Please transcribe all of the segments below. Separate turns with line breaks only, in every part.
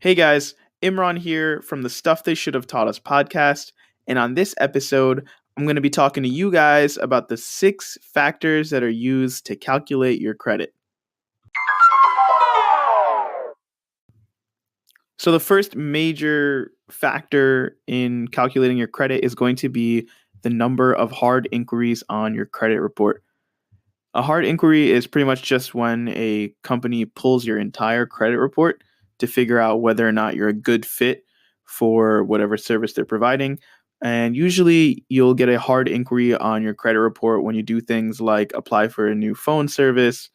Hey guys, Imran here from the Stuff They Should Have Taught Us podcast. And on this episode, I'm going to be talking to you guys about the 6 factors that are used to calculate your credit. So, the first major factor in calculating your credit is going to be the number of hard inquiries on your credit report. A hard inquiry is pretty much just when a company pulls your entire credit report to figure out whether or not you're a good fit for whatever service they're providing. And usually you'll get a hard inquiry on your credit report when you do things like apply for a new phone service,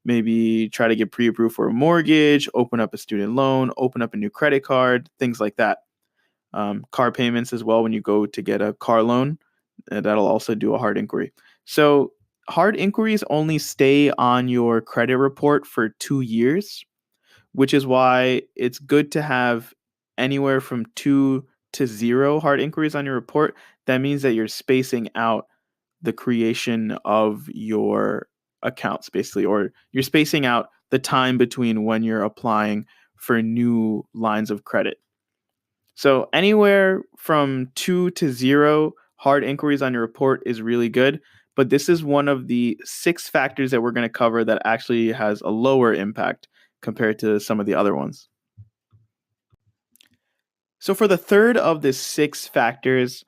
maybe try to get pre approved for a mortgage, open up a student loan, open up a new credit card, things like that. Car payments as well when you go to get a car loan, that'll also do a hard inquiry. So, hard inquiries only stay on your credit report for 2 years, which is why it's good to have anywhere from 2 to 0 hard inquiries on your report. That means that you're spacing out the creation of your accounts, basically, or you're spacing out the time between when you're applying for new lines of credit. So anywhere from 2 to 0 hard inquiries on your report is really good. But this is one of the 6 factors that we're going to cover that actually has a lower impact compared to some of the other ones. So for the third of the 6 factors,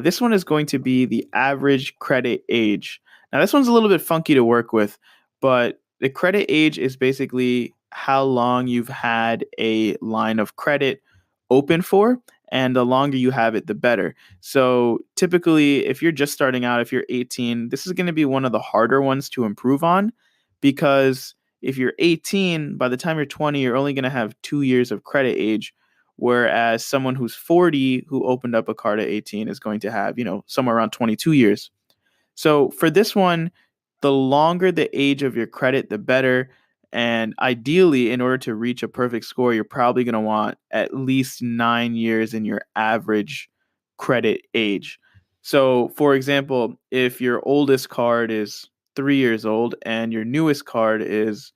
this one is going to be the average credit age. Now, this one's a little bit funky to work with, but the credit age is basically how long you've had a line of credit open for, and the longer you have it, the better. So typically, if you're just starting out, if you're 18, this is going to be one of the harder ones to improve on because if you're 18, by the time you're 20, you're only going to have 2 years of credit age. Whereas someone who's 40 who opened up a card at 18 is going to have, somewhere around 22 years. So for this one, the longer the age of your credit, the better. And ideally, in order to reach a perfect score, you're probably going to want at least 9 years in your average credit age. So, for example, if your oldest card is 3 years old and your newest card is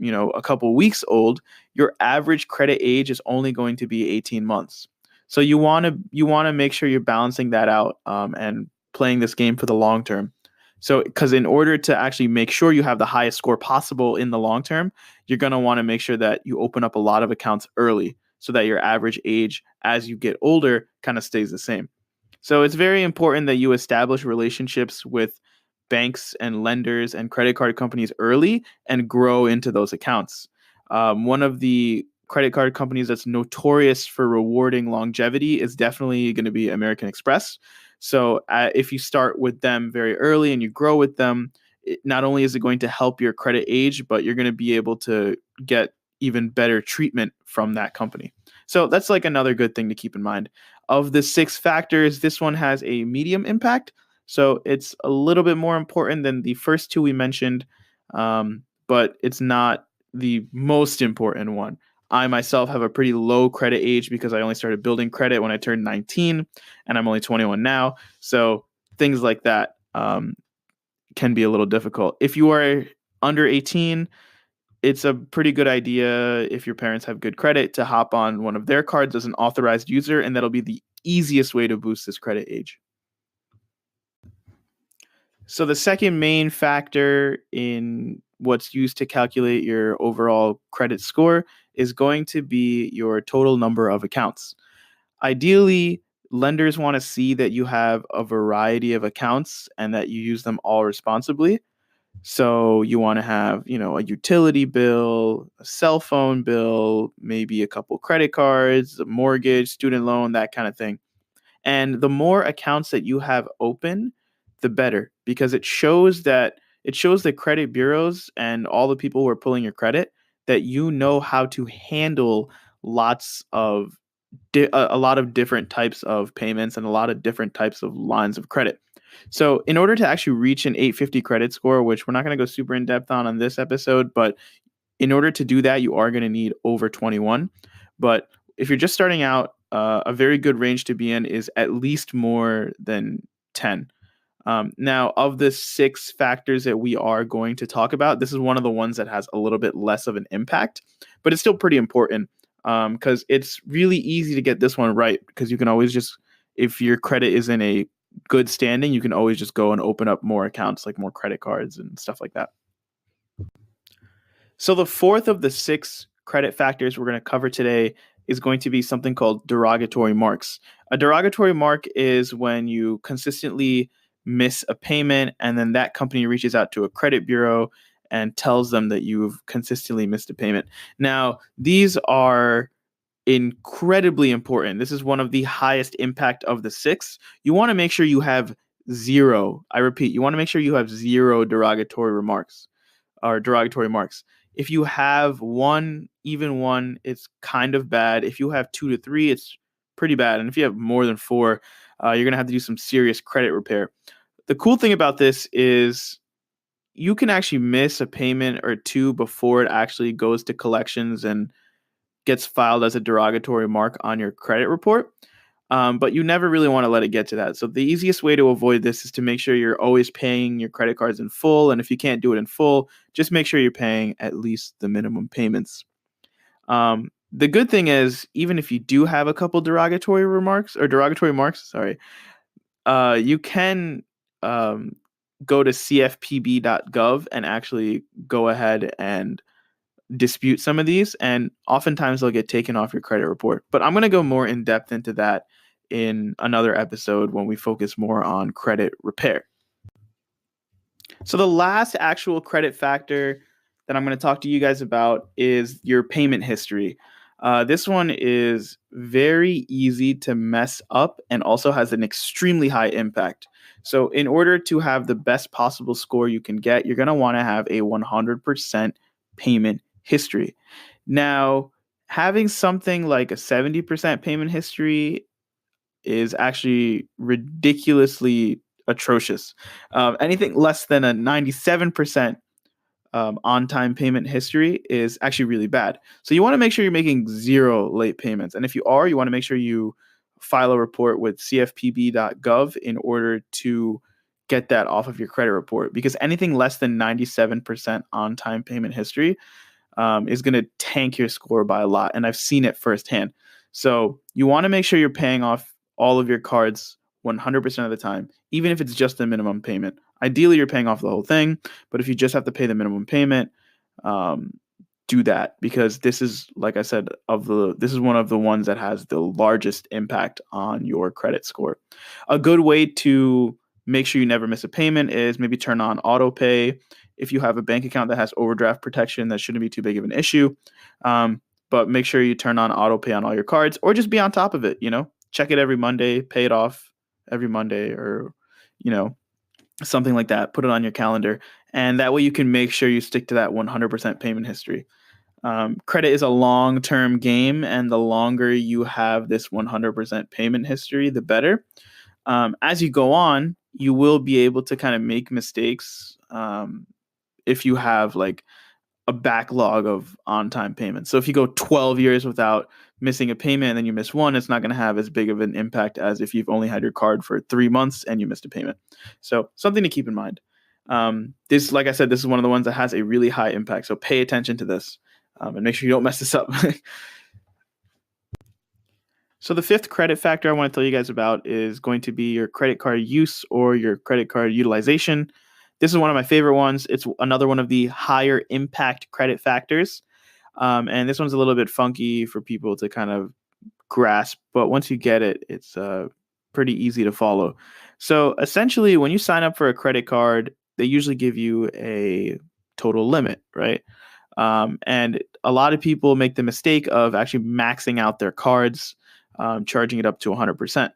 a couple weeks old, your average credit age is only going to be 18 months. So you want to make sure you're balancing that out and playing this game for the long term. So because in order to actually make sure you have the highest score possible in the long term, you're going to want to make sure that you open up a lot of accounts early so that your average age as you get older kind of stays the same. So it's very important that you establish relationships with banks and lenders and credit card companies early and grow into those accounts. One of the credit card companies that's notorious for rewarding longevity is definitely going to be American Express. So if you start with them very early and you grow with them, not only is it going to help your credit age, but you're going to be able to get even better treatment from that company. So that's like another good thing to keep in mind. Of the 6 factors, this one has a medium impact. So it's a little bit more important than the first 2 we mentioned, but it's not the most important one. I myself have a pretty low credit age because I only started building credit when I turned 19 and I'm only 21 now. So things like that can be a little difficult. If you are under 18, it's a pretty good idea if your parents have good credit to hop on one of their cards as an authorized user, and that'll be the easiest way to boost this credit age. So the second main factor in what's used to calculate your overall credit score is going to be your total number of accounts. Ideally, lenders want to see that you have a variety of accounts and that you use them all responsibly. So you want to have, a utility bill, a cell phone bill, maybe a couple credit cards, a mortgage, student loan, that kind of thing. And the more accounts that you have open, the better because it shows the credit bureaus and all the people who are pulling your credit that you know how to handle lots of a lot of different types of payments and a lot of different types of lines of credit. So, in order to actually reach an 850 credit score, which we're not going to go super in depth on this episode, but in order to do that, you are going to need over 21. But if you're just starting out, a very good range to be in is at least more than 10. Now, of the 6 factors that we are going to talk about, this is one of the ones that has a little bit less of an impact, but it's still pretty important. because it's really easy to get this one right because you can always just, if your credit is in a good standing, you can always just go and open up more accounts, like more credit cards and stuff like that. So the fourth of the six credit factors we're going to cover today is going to be something called derogatory marks. A derogatory mark is when you consistently miss a payment and then that company reaches out to a credit bureau and tells them that you've consistently missed a payment. Now, these are incredibly important. This is one of the highest impact of the six. You want to make sure you have zero. I repeat, you want to make sure you have zero derogatory remarks or derogatory marks. If you have one, even one, it's kind of bad. If you have 2 to 3, it's pretty bad. And if you have more than 4, you're going to have to do some serious credit repair. The cool thing about this is you can actually miss a payment or two before it actually goes to collections and gets filed as a derogatory mark on your credit report. But you never really want to let it get to that. So the easiest way to avoid this is to make sure you're always paying your credit cards in full. And if you can't do it in full, just make sure you're paying at least the minimum payments. The good thing is, even if you do have a couple derogatory marks, you can go to cfpb.gov and actually go ahead and dispute some of these, and oftentimes they'll get taken off your credit report. But I'm going to go more in depth into that in another episode when we focus more on credit repair. So the last actual credit factor that I'm going to talk to you guys about is your payment history. This one is very easy to mess up and also has an extremely high impact. So in order to have the best possible score you can get, you're going to want to have a 100% payment history. Now, having something like a 70% payment history is actually ridiculously atrocious. Anything less than a 97% on-time payment history is actually really bad. So you want to make sure you're making zero late payments. And if you are, you want to make sure you file a report with cfpb.gov in order to get that off of your credit report, because anything less than 97% on-time payment history is going to tank your score by a lot. And I've seen it firsthand. So you want to make sure you're paying off all of your cards 100% of the time, even if it's just the minimum payment. Ideally, you're paying off the whole thing, but if you just have to pay the minimum payment, do that, because this is, like I said, this is one of the ones that has the largest impact on your credit score. A good way to make sure you never miss a payment is maybe turn on auto pay. If you have a bank account that has overdraft protection, that shouldn't be too big of an issue. But make sure you turn on auto pay on all your cards, or just be on top of it. Check it every Monday, pay it off every Monday, or something like that. Put it on your calendar, and that way you can make sure you stick to that 100% payment history. Credit is a long-term game, and the longer you have this 100% payment history, the better. As you go on, you will be able to kind of make mistakes if you have like a backlog of on-time payments. So if you go 12 years without missing a payment and then you miss one, it's not going to have as big of an impact as if you've only had your card for 3 months and you missed a payment. So something to keep in mind. This, like I said, this is one of the ones that has a really high impact. So pay attention to this and make sure you don't mess this up. So the fifth credit factor I want to tell you guys about is going to be your credit card use or your credit card utilization. This is one of my favorite ones. It's another one of the higher impact credit factors. And this one's a little bit funky for people to kind of grasp, but once you get it, it's pretty easy to follow. So essentially, when you sign up for a credit card, they usually give you a total limit, right? And a lot of people make the mistake of actually maxing out their cards, charging it up to 100%.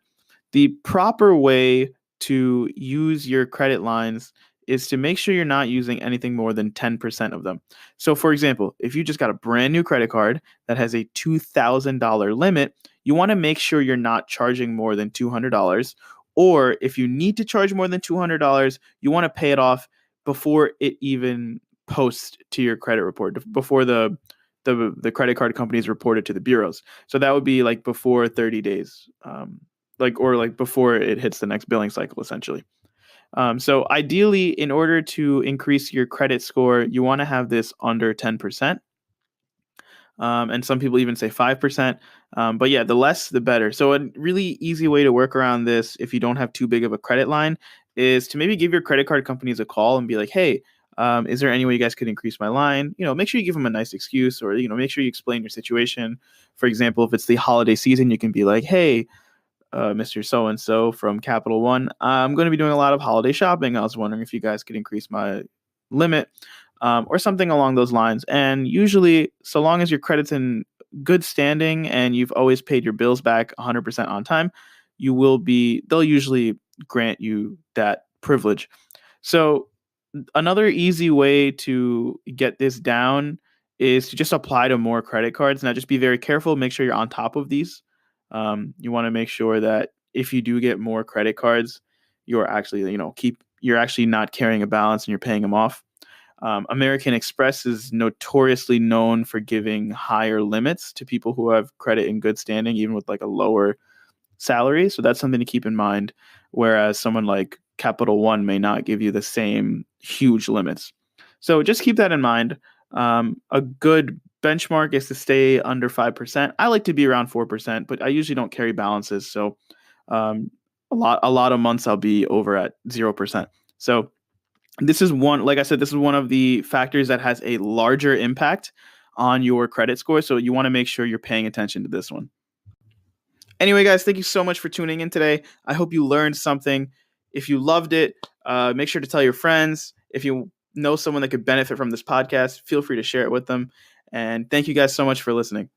The proper way to use your credit lines is to make sure you're not using anything more than 10% of them. So for example, if you just got a brand new credit card that has a $2,000 limit, you want to make sure you're not charging more than $200. Or if you need to charge more than $200, you want to pay it off before it even posts to your credit report, before the credit card companies report it to the bureaus. So that would be like before 30 days, or before it hits the next billing cycle, essentially. So ideally, in order to increase your credit score, you want to have this under 10%. and some people even say 5%. But yeah, the less, the better. So a really easy way to work around this, if you don't have too big of a credit line, is to maybe give your credit card companies a call and be like, hey, is there any way you guys could increase my line? Make sure you give them a nice excuse, or make sure you explain your situation. For example, if it's the holiday season, you can be like, hey, Mr. So and so from Capital One, I'm going to be doing a lot of holiday shopping. I was wondering if you guys could increase my limit, or something along those lines. And usually, so long as your credit's in good standing and you've always paid your bills back 100% on time, they'll usually grant you that privilege. So another easy way to get this down is to just apply to more credit cards. Now, just be very careful. Make sure you're on top of these. You want to make sure that if you do get more credit cards, you're actually, you're actually not carrying a balance and you're paying them off. American Express is notoriously known for giving higher limits to people who have credit in good standing, even with like a lower salary. So that's something to keep in mind. Whereas someone like Capital One may not give you the same huge limits. So just keep that in mind. A good benchmark is to stay under 5%. I like to be around 4%, but I usually don't carry balances. So a lot of months I'll be over at 0%. So this is one, like I said, this is one of the factors that has a larger impact on your credit score. So you want to make sure you're paying attention to this one. Anyway, guys, thank you so much for tuning in today. I hope you learned something. If you loved it, make sure to tell your friends. If you know someone that could benefit from this podcast, feel free to share it with them. And thank you guys so much for listening.